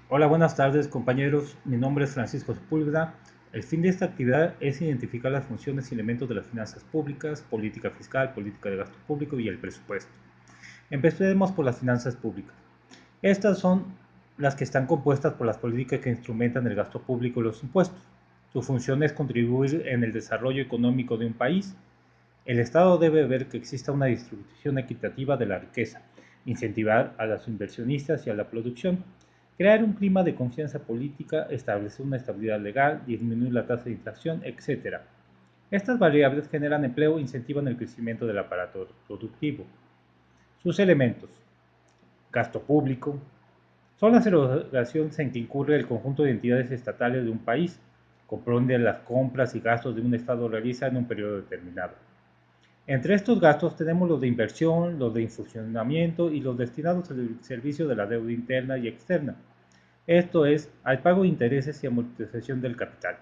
Hola, buenas tardes compañeros. Mi nombre es Francisco Sepúlveda. El fin de esta actividad es identificar las funciones y elementos de las finanzas públicas, política fiscal, política de gasto público y el presupuesto. Empecemos por las finanzas públicas. Estas son las que están compuestas por las políticas que instrumentan el gasto público y los impuestos. Su función es contribuir en el desarrollo económico de un país. El Estado debe ver que exista una distribución equitativa de la riqueza, incentivar a los inversionistas y a la producción, crear un clima de confianza política, establecer una estabilidad legal, disminuir la tasa de inflación, etc. Estas variables generan empleo e incentivan el crecimiento del aparato productivo. Sus elementos: gasto público, son las erogaciones en que incurre el conjunto de entidades estatales de un país, comprende las compras y gastos de un Estado realiza en un periodo determinado. Entre estos gastos tenemos los de inversión, los de funcionamiento y los destinados al servicio de la deuda interna y externa, esto es, al pago de intereses y amortización del capital.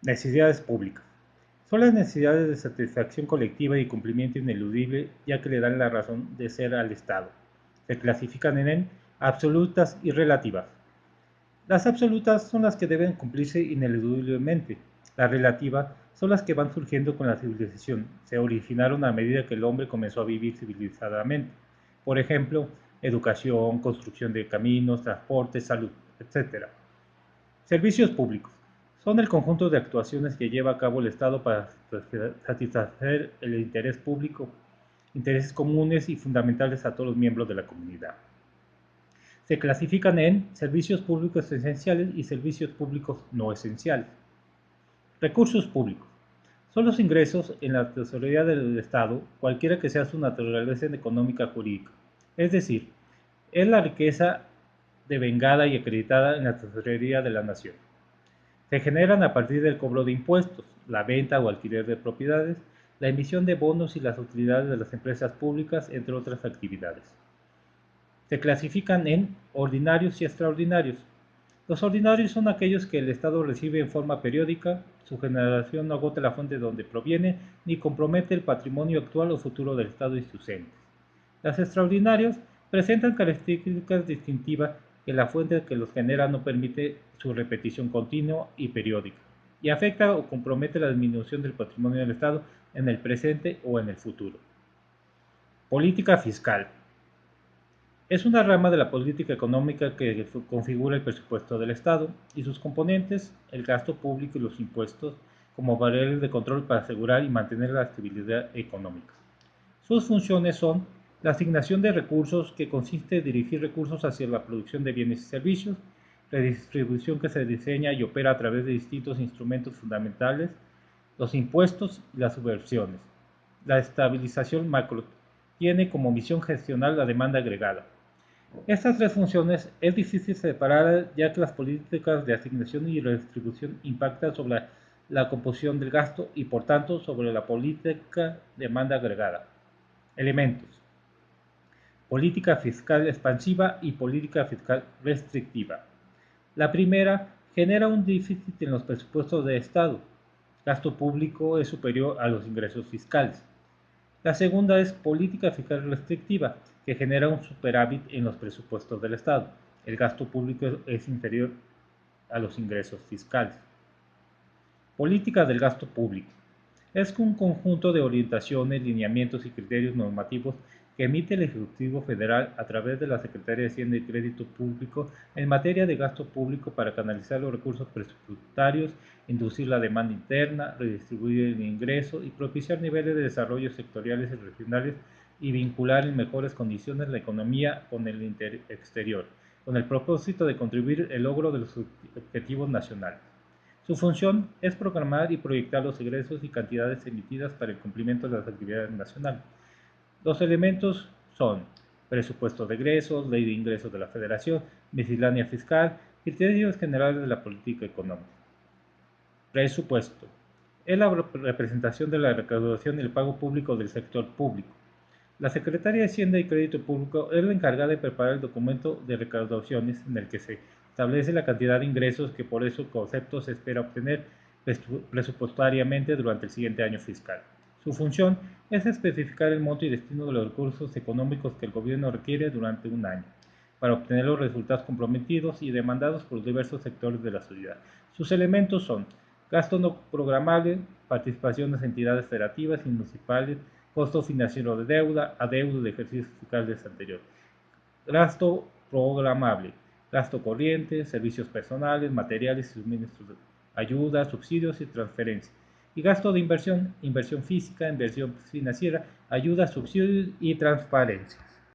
Necesidades públicas. Son las necesidades de satisfacción colectiva y cumplimiento ineludible, ya que le dan la razón de ser al Estado. Se clasifican en absolutas y relativas. Las absolutas son las que deben cumplirse ineludiblemente. Las relativas son las que van surgiendo con la civilización. Se originaron a medida que el hombre comenzó a vivir civilizadamente. Por ejemplo, educación, construcción de caminos, transporte, salud, etc. Servicios públicos. Son el conjunto de actuaciones que lleva a cabo el Estado para satisfacer el interés público, intereses comunes y fundamentales a todos los miembros de la comunidad. Se clasifican en servicios públicos esenciales y servicios públicos no esenciales. Recursos públicos. Son los ingresos en la tesorería del Estado, cualquiera que sea su naturaleza económica jurídica. Es decir, es la riqueza devengada y acreditada en la tesorería de la nación. Se generan a partir del cobro de impuestos, la venta o alquiler de propiedades, la emisión de bonos y las utilidades de las empresas públicas, entre otras actividades. Se clasifican en ordinarios y extraordinarios. Los ordinarios son aquellos que el Estado recibe en forma periódica, su generación no agota la fuente de donde proviene ni compromete el patrimonio actual o futuro del Estado y sus entes. Los extraordinarios presentan características distintivas que la fuente que los genera no permite su repetición continua y periódica, y afecta o compromete la disminución del patrimonio del Estado en el presente o en el futuro. Política fiscal. Es una rama de la política económica que configura el presupuesto del Estado y sus componentes, el gasto público y los impuestos, como variables de control para asegurar y mantener la estabilidad económica. Sus funciones son la asignación de recursos, que consiste en dirigir recursos hacia la producción de bienes y servicios, la distribución que se diseña y opera a través de distintos instrumentos fundamentales, los impuestos y las subvenciones. La estabilización macro tiene como misión gestionar la demanda agregada. Estas tres funciones es difícil separar, ya que las políticas de asignación y redistribución impactan sobre la composición del gasto y por tanto sobre la política de demanda agregada. Elementos: política fiscal expansiva y política fiscal restrictiva. La primera genera un déficit en los presupuestos de Estado. Gasto público es superior a los ingresos fiscales. La segunda es política fiscal restrictiva, que genera un superávit en los presupuestos del Estado. El gasto público es inferior a los ingresos fiscales. Política del gasto público. Es un conjunto de orientaciones, lineamientos y criterios normativos que emite el Ejecutivo Federal a través de la Secretaría de Hacienda y Crédito Público en materia de gasto público para canalizar los recursos presupuestarios, inducir la demanda interna, redistribuir el ingreso y propiciar niveles de desarrollo sectoriales y regionales y vincular en mejores condiciones la economía con el exterior, con el propósito de contribuir al logro de los objetivos nacionales. Su función es programar y proyectar los egresos y cantidades emitidas para el cumplimiento de las actividades nacionales. Los elementos son presupuesto de egresos, ley de ingresos de la Federación, miscelánea fiscal, criterios generales de la política económica. Presupuesto. Es la representación de la recaudación y el pago público del sector público. La Secretaría de Hacienda y Crédito Público es la encargada de preparar el documento de recaudaciones en el que se establece la cantidad de ingresos que por ese concepto se espera obtener presupuestariamente durante el siguiente año fiscal. Su función es especificar el monto y destino de los recursos económicos que el gobierno requiere durante un año. para obtener los resultados comprometidos y demandados por los diversos sectores de la sociedad. Sus elementos son gasto no programable, participación de las entidades federativas y municipales, costo financiero de deuda, adeudo de ejercicios fiscales anteriores. Gasto programable, gasto corriente, servicios personales, materiales y suministros, ayudas, subsidios y transferencias. Y gasto de inversión, inversión física, inversión financiera, ayudas, subsidios y transparencia.